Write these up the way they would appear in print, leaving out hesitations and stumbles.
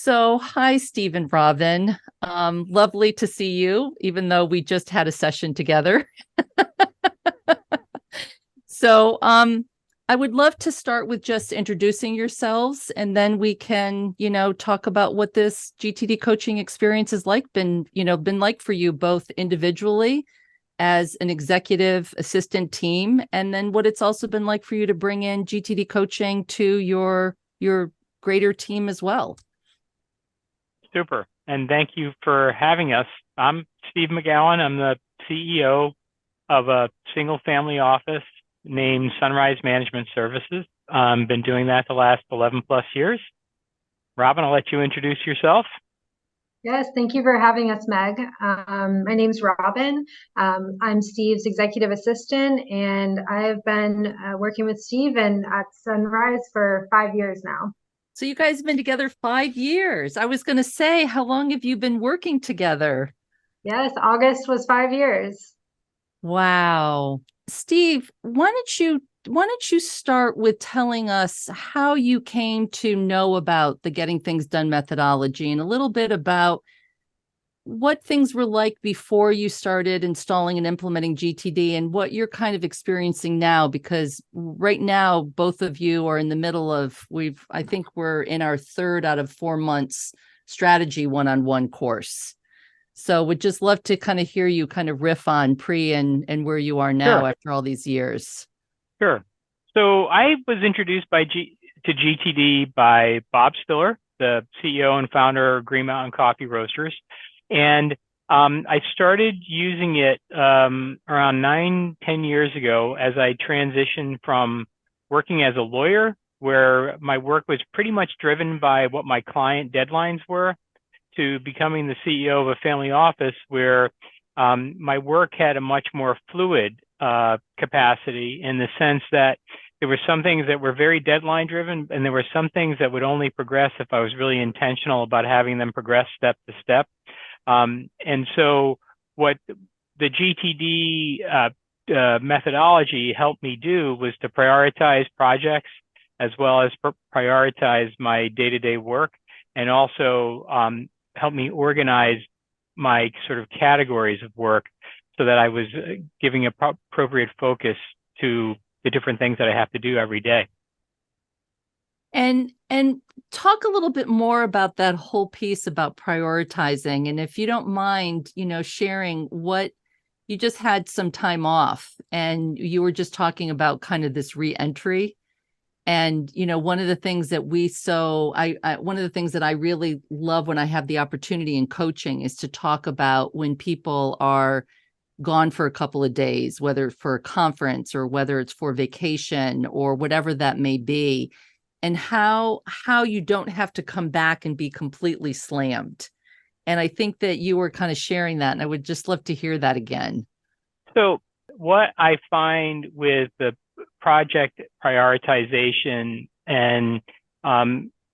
So, hi, Steve and Robyn. Lovely to see you, even though we just had a session together. So, I would love to start with just introducing yourselves, and then we can, talk about what this GTD coaching experience has been like for you both individually as an executive assistant team, and then what it's also been like for you to bring in GTD coaching to your greater team as well. Super. And thank you for having us. I'm Steve Magowan. I'm the CEO of a single family office named Sunrise Management Services. Been doing that the last 11 plus years. Robyn, I'll let you introduce yourself. Yes, thank you for having us, Meg. My name's Robyn. I'm Steve's executive assistant, and I've been working with Steve and at Sunrise for 5 years now. So you guys have been together 5 years. I was going to say, how long have you been working together? Yes, August was 5 years. Wow. Steve, why don't you start with telling us how you came to know about the Getting Things Done methodology and a little bit about what things were like before you started installing and implementing GTD and what you're kind of experiencing now, because right now, both of you are in the middle of, I think we're in our 3rd out of 4 months strategy one-on-one course. So would just love to kind of hear you kind of riff on pre and where you are now. Sure. After all these years. Sure. So I was introduced to GTD by Bob Stiller, the CEO and founder of Green Mountain Coffee Roasters. And I started using it around 9-10 years ago as I transitioned from working as a lawyer, where my work was pretty much driven by what my client deadlines were, to becoming the CEO of a family office where my work had a much more fluid capacity, in the sense that there were some things that were very deadline driven, and there were some things that would only progress if I was really intentional about having them progress step to step. And so what the GTD methodology helped me do was to prioritize projects, as well as prioritize my day-to-day work, and also help me organize my sort of categories of work so that I was giving appropriate focus to the different things that I have to do every day. And talk a little bit more about that whole piece about prioritizing. And if you don't mind, sharing what you just had some time off and you were just talking about kind of this re-entry. And, one of the things that one of the things that I really love when I have the opportunity in coaching is to talk about when people are gone for a couple of days, whether for a conference or whether it's for vacation or whatever that may be, and how you don't have to come back and be completely slammed. And I think that you were kind of sharing that, and I would just love to hear that again. So what I find with the project prioritization and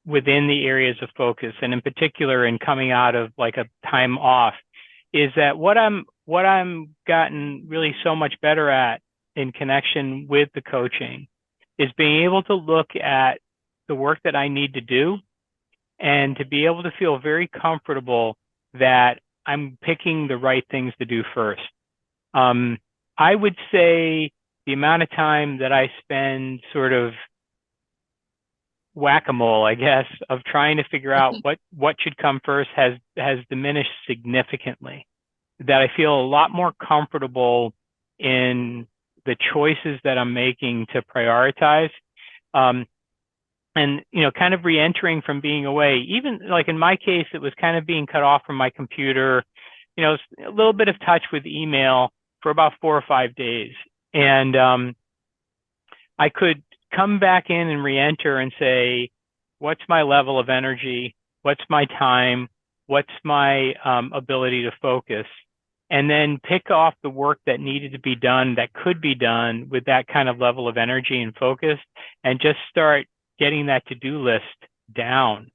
within the areas of focus, and in particular in coming out of like a time off, is that what I'm gotten really so much better at in connection with the coaching is being able to look at the work that I need to do, and to be able to feel very comfortable that I'm picking the right things to do first. I would say the amount of time that I spend sort of Whac-A-Mole, I guess, of trying to figure out what should come first has diminished significantly. That I feel a lot more comfortable in the choices that I'm making to prioritize. And, kind of re-entering from being away, even like in my case, it was kind of being cut off from my computer, a little bit of touch with email for about 4 or 5 days. And I could come back in and re-enter and say, what's my level of energy? What's my time? What's my ability to focus? And then pick off the work that needed to be done, that could be done with that kind of level of energy and focus, and just start getting that to-do list down.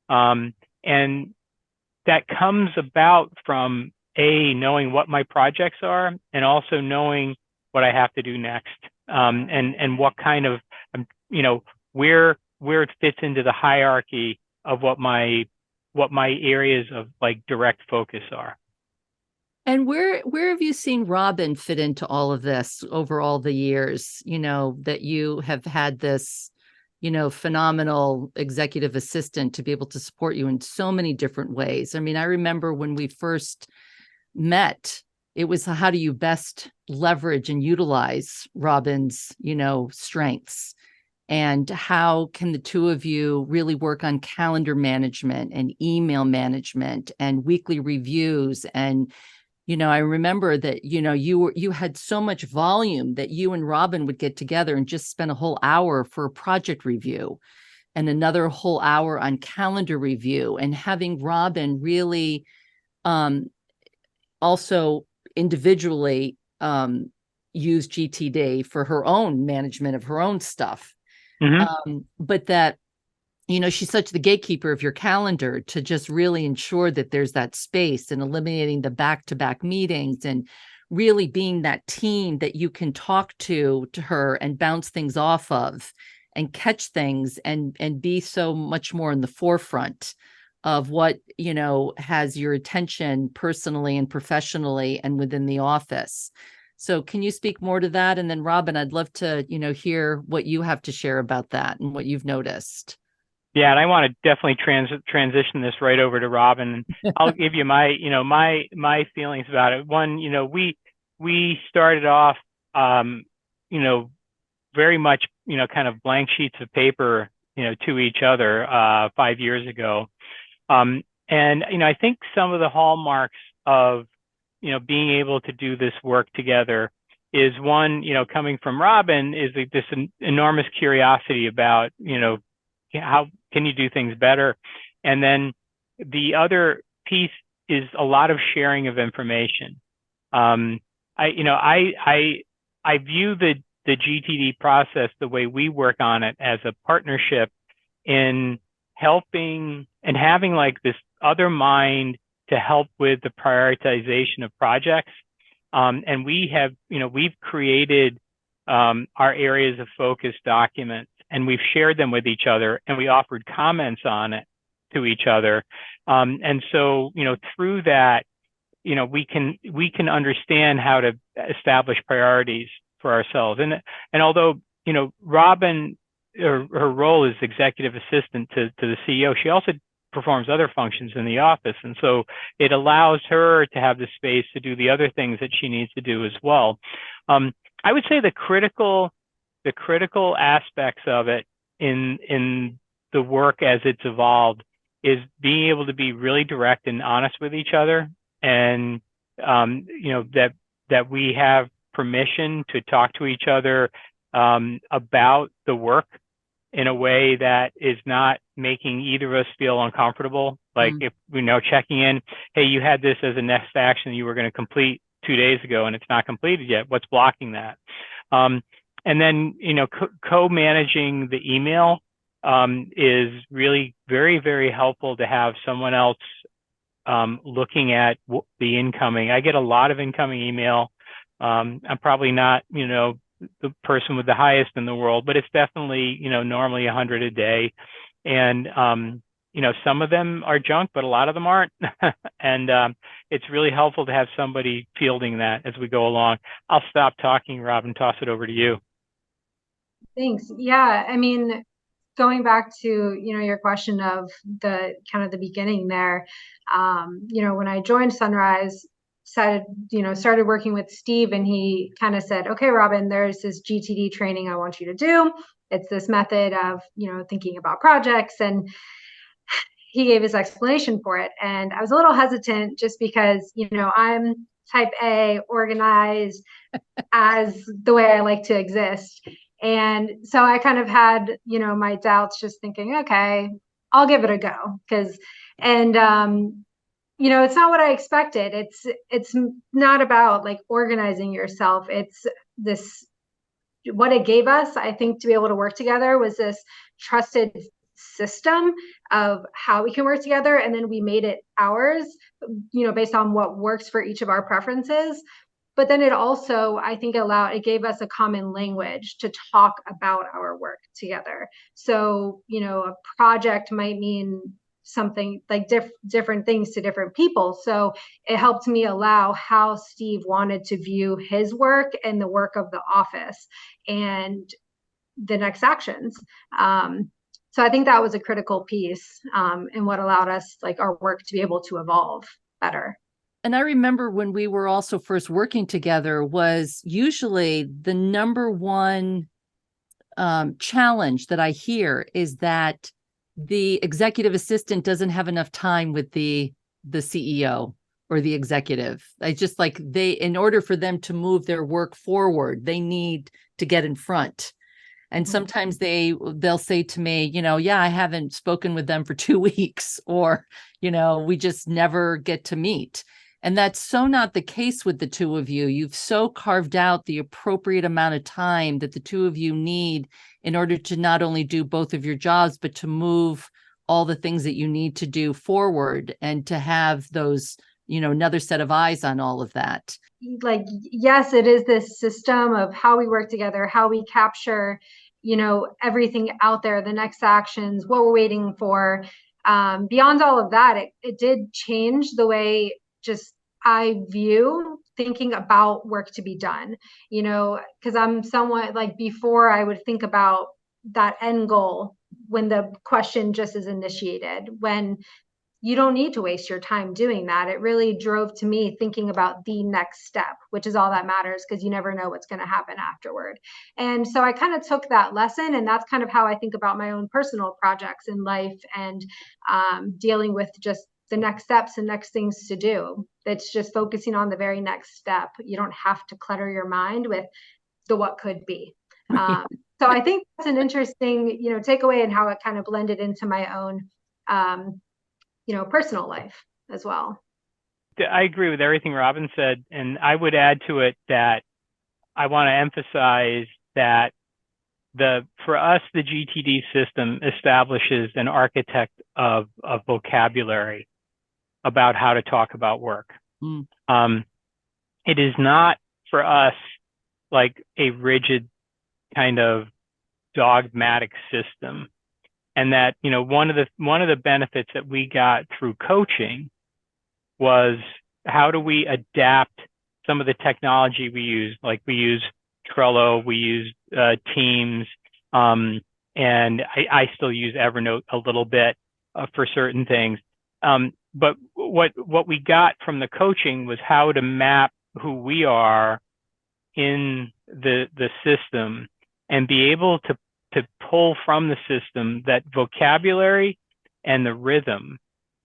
And that comes about from knowing what my projects are, and also knowing what I have to do next, and what kind of, where it fits into the hierarchy of what my what my areas of like direct focus are. And where have you seen Robyn fit into all of this over all the years, that you have had this, phenomenal executive assistant to be able to support you in so many different ways? I mean, I remember when we first met, it was how do you best leverage and utilize Robyn's, strengths, and how can the two of you really work on calendar management and email management and weekly reviews. And I remember that, you had so much volume that you and Robyn would get together and just spend a whole hour for a project review and another whole hour on calendar review, and having Robyn really also individually use GTD for her own management of her own stuff. But that, she's such the gatekeeper of your calendar to just really ensure that there's that space, and eliminating the back-to-back meetings, and really being that team that you can talk to her and bounce things off of and catch things, and be so much more in the forefront of what, has your attention personally and professionally and within the office. So can you speak more to that? And then Robyn, I'd love to, hear what you have to share about that and what you've noticed. Yeah, and I want to definitely transition this right over to Robyn. I'll give you my, my feelings about it. One, we started off, very much, kind of blank sheets of paper, to each other 5 years ago. And, I think some of the hallmarks of, being able to do this work together is one, coming from Robyn, is like this enormous curiosity about, how can you do things better? And then the other piece is a lot of sharing of information. I view the GTD process, the way we work on it, as a partnership in helping and having like this other mind to help with the prioritization of projects. And we have, we've created our areas of focus documents, and we've shared them with each other, and we offered comments on it to each other. And so, through that, we can understand how to establish priorities for ourselves. And although, Robyn, her role is executive assistant to the CEO, she also performs other functions in the office. And so it allows her to have the space to do the other things that she needs to do as well. I would say the critical aspects of it in the work as it's evolved is being able to be really direct and honest with each other, and that we have permission to talk to each other about the work in a way that is not making either of us feel uncomfortable. Like if checking in, hey, you had this as a next action you were going to complete 2 days ago and it's not completed yet. What's blocking that? And then, co-managing the email is really very, very helpful to have someone else looking at the incoming. I get a lot of incoming email. I'm probably not, the person with the highest in the world, but it's definitely, normally 100 a day. And, some of them are junk, but a lot of them aren't. And it's really helpful to have somebody fielding that as we go along. I'll stop talking, Rob, and toss it over to you. Thanks. Yeah, I mean, going back to, your question of the kind of the beginning there, when I joined Sunrise, started working with Steve, and he kind of said, okay, Robyn, there's this GTD training I want you to do. It's this method of, thinking about projects. And he gave his explanation for it. And I was a little hesitant just because, I'm type A, organized as the way I like to exist. And so I kind of had, my doubts, just thinking, okay, I'll give it a go. It's not what I expected. It's not about like organizing yourself. It's what it gave us, I think, to be able to work together was this trusted system of how we can work together. And then we made it ours, based on what works for each of our preferences. But then it also, I think, it gave us a common language to talk about our work together. So, a project might mean something like different things to different people. So it helped me allow how Steve wanted to view his work and the work of the office and the next actions. So I think that was a critical piece in what allowed us, like, our work to be able to evolve better. And I remember when we were also first working together, was usually the number one challenge that I hear is that the executive assistant doesn't have enough time with the CEO or the executive. I just like in order for them to move their work forward, they need to get in front. And sometimes they'll say to me, yeah, I haven't spoken with them for 2 weeks, or, we just never get to meet. And that's so not the case with the two of you. You've so carved out the appropriate amount of time that the two of you need in order to not only do both of your jobs, but to move all the things that you need to do forward and to have those, another set of eyes on all of that. Like, yes, it is this system of how we work together, how we capture, everything out there, the next actions, what we're waiting for. Beyond all of that, it did change the way just I view thinking about work to be done, because I'm somewhat like, before I would think about that end goal when the question just is initiated, when you don't need to waste your time doing that. It really drove to me thinking about the next step, which is all that matters, because you never know what's going to happen afterward. And so I kind of took that lesson, and that's kind of how I think about my own personal projects in life, and dealing with just the next steps and next things to do. It's just focusing on the very next step. You don't have to clutter your mind with the what could be. So I think that's an interesting, takeaway, and how it kind of blended into my own personal life as well. I agree with everything Robyn said, and I would add to it that I want to emphasize that for us, the GTD system establishes an architect of vocabulary about how to talk about work. It is not for us like a rigid kind of dogmatic system. And that, one of the benefits that we got through coaching was, how do we adapt some of the technology we use? Like, we use Trello, we use Teams, and I still use Evernote a little bit for certain things. But what we got from the coaching was how to map who we are in the system and be able to pull from the system that vocabulary and the rhythm.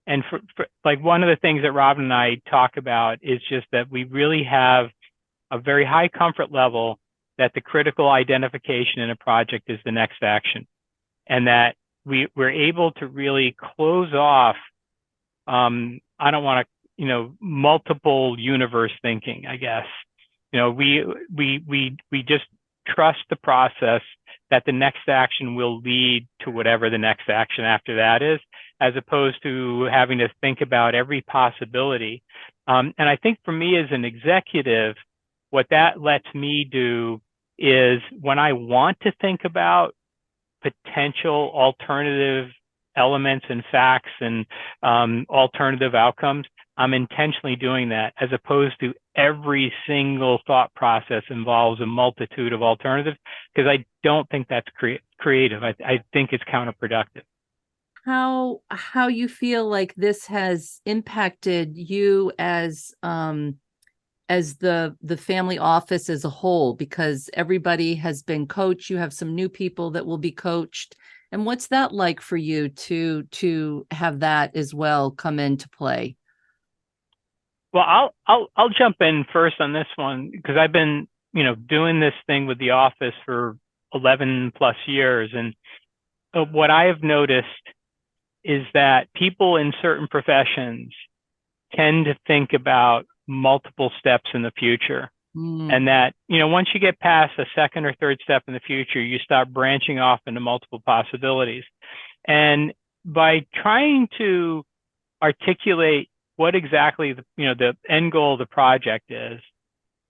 And for like, one of the things that Robyn and I talk about is just that we really have a very high comfort level that the critical identification in a project is the next action, and that we're able to really close off, I don't want to, multiple universe thinking, I guess. We just trust the process that the next action will lead to whatever the next action after that is, as opposed to having to think about every possibility. And I think for me as an executive, what that lets me do is, when I want to think about potential alternative elements and facts and alternative outcomes, I'm intentionally doing that, as opposed to every single thought process involves a multitude of alternatives, because I don't think that's creative. I think it's counterproductive. How you feel like this has impacted you as the family office as a whole, because everybody has been coached. You have some new people that will be coached. And what's that like for you to have that as well come into play? Well, I'll jump in first on this one, because I've been, doing this thing with the office for 11 plus years. And what I have noticed is that people in certain professions tend to think about multiple steps in the future. And that, once you get past a second or third step in the future, you start branching off into multiple possibilities. And by trying to articulate what exactly the end goal of the project is,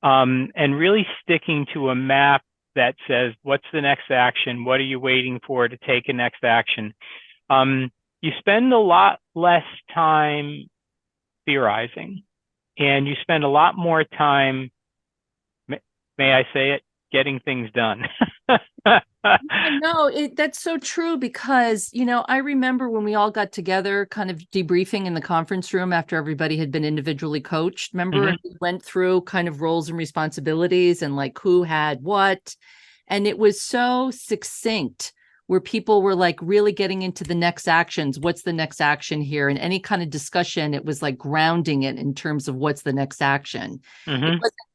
and really sticking to a map that says, what's the next action? What are you waiting for to take a next action? you spend a lot less time theorizing, and you spend a lot more time, may I say it, getting things done. No, that's so true because, I remember when we all got together kind of debriefing in the conference room after everybody had been individually coached. Remember, we went through kind of roles and responsibilities and like who had what. And it was so succinct where people were like really getting into the next actions. What's the next action here? And any kind of discussion, it was like grounding it in terms of what's the next action.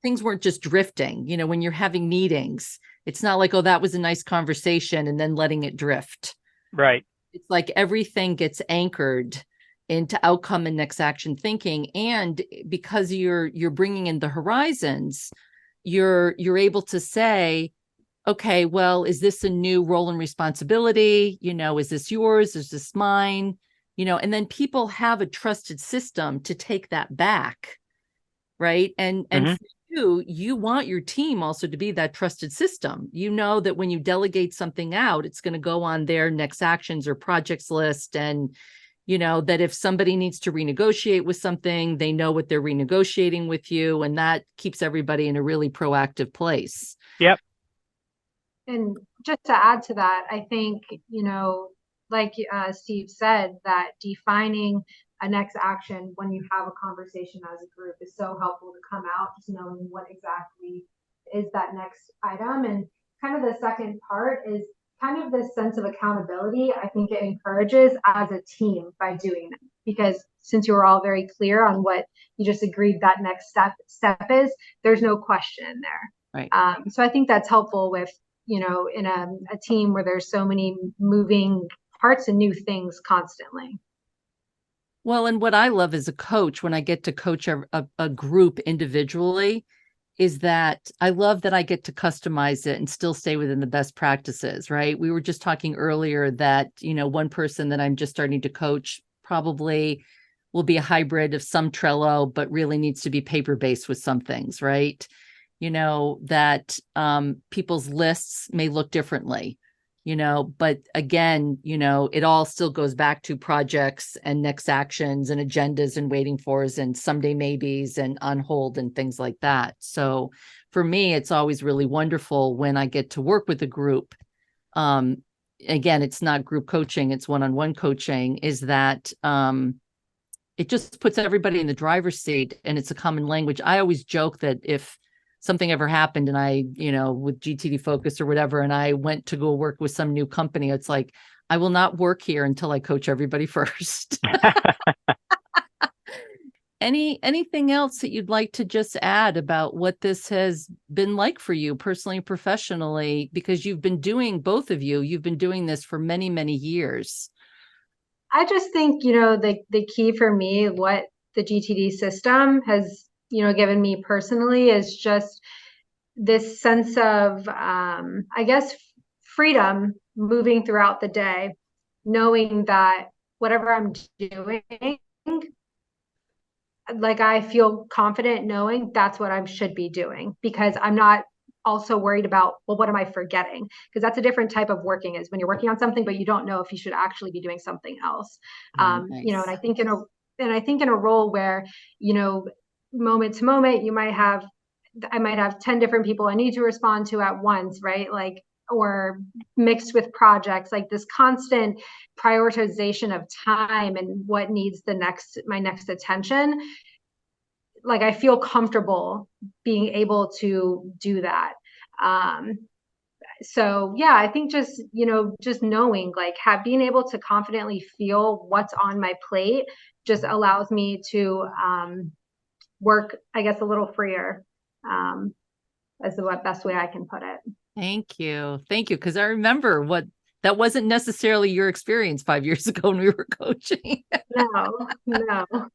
Things weren't just drifting, when you're having meetings. It's not like, oh, that was a nice conversation and then letting it drift. Right. It's like everything gets anchored into outcome and next action thinking. And because you're bringing in the horizons, you're able to say, okay, well, is this a new role and responsibility? Is this yours? Is this mine? And then people have a trusted system to take that back. Right. And for you want your team also to be that trusted system. That when you delegate something out, it's going to go on their next actions or projects list. And, that if somebody needs to renegotiate with something, they know what they're renegotiating with you. And that keeps everybody in a really proactive place. Yep. And just to add to that, I think, like Steve said, that defining a next action when you have a conversation as a group is so helpful to come out just knowing what exactly is that next item. And kind of the second part is kind of this sense of accountability. I think it encourages as a team by doing it, because since you were all very clear on what you just agreed that next step is, there's no question there. Right. So I think that's helpful with, in a team where there's so many moving parts and new things constantly. Well, and what I love as a coach when I get to coach a group individually is that I love that I get to customize it and still stay within the best practices, right? We were just talking earlier that, one person that I'm just starting to coach probably will be a hybrid of some Trello, but really needs to be paper-based with some things, right? That people's lists may look differently, but again, it all still goes back to projects and next actions and agendas and waiting fors and someday maybes and on hold and things like that. So for me, it's always really wonderful when I get to work with a group. Again, it's not group coaching, it's one-on-one coaching, is that it just puts everybody in the driver's seat and it's a common language. I always joke that if something ever happened and I, with GTD Focus or whatever, and I went to go work with some new company, it's like, I will not work here until I coach everybody first. Anything else that you'd like to just add about what this has been like for you personally and professionally? Because you've been doing, both of you, you've been doing this for many, many years. I just think, the key for me, what the GTD system has, given me personally is just this sense of, I guess, freedom moving throughout the day, knowing that whatever I'm doing, like I feel confident knowing that's what I should be doing, because I'm not also worried about, well, what am I forgetting? Because that's a different type of working, is when you're working on something, but you don't know if you should actually be doing something else. Nice. And I think in a role where, moment to moment, I might have 10 different people I need to respond to at once, right? Like, or mixed with projects, like this constant prioritization of time and what needs my next attention. Like, I feel comfortable being able to do that. So yeah, I think just knowing, like, being able to confidently feel what's on my plate just allows me to work, I guess, a little freer, as the best way I can put it. Thank you. Because I remember that wasn't necessarily your experience 5 years ago when we were coaching. No.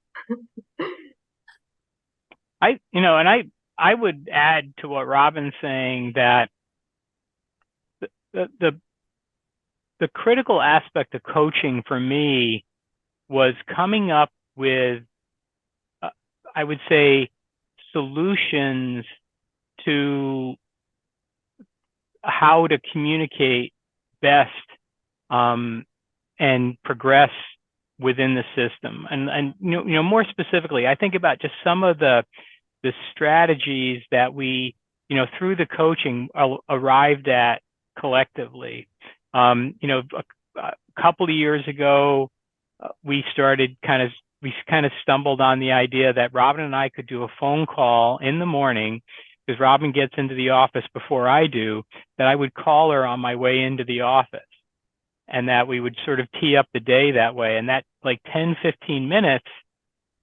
I would add to what Robyn's saying that the critical aspect of coaching for me was coming up with, I would say, solutions to how to communicate best and progress within the system. And more specifically, I think about just some of the strategies that we, through the coaching arrived at collectively. A couple of years ago, we kind of stumbled on the idea that Robyn and I could do a phone call in the morning, because Robyn gets into the office before I do, that I would call her on my way into the office, and that we would sort of tee up the day that way. And that, like, 10, 15 minutes,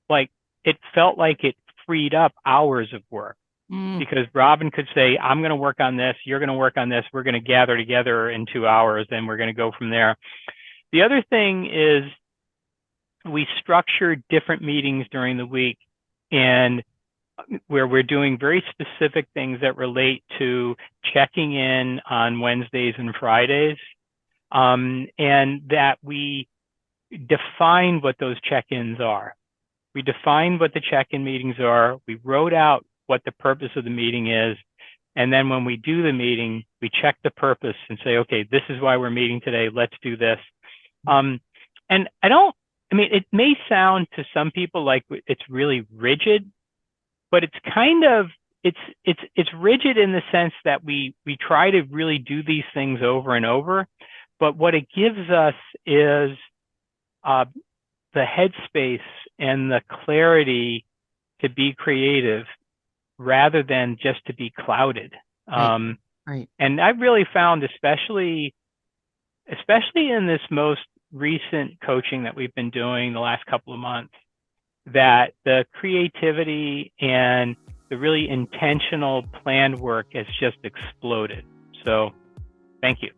like, it felt like it freed up hours of work, because Robyn could say, I'm going to work on this, you're going to work on this, we're going to gather together in 2 hours, and we're going to go from there. The other thing is, we structured different meetings during the week, and where we're doing very specific things that relate to checking in on Wednesdays and Fridays, and that we define what those check-ins are. We defined what the check-in meetings are. We wrote out what the purpose of the meeting is. And then when we do the meeting, we check the purpose and say, okay, this is why we're meeting today. Let's do this. And it may sound to some people like it's really rigid, but it's kind of, it's rigid in the sense that we try to really do these things over and over. But what it gives us is the headspace and the clarity to be creative, rather than just to be clouded. Right. And I've really found, especially in this most recent coaching that we've been doing the last couple of months, that the creativity and the really intentional planned work has just exploded. So thank you.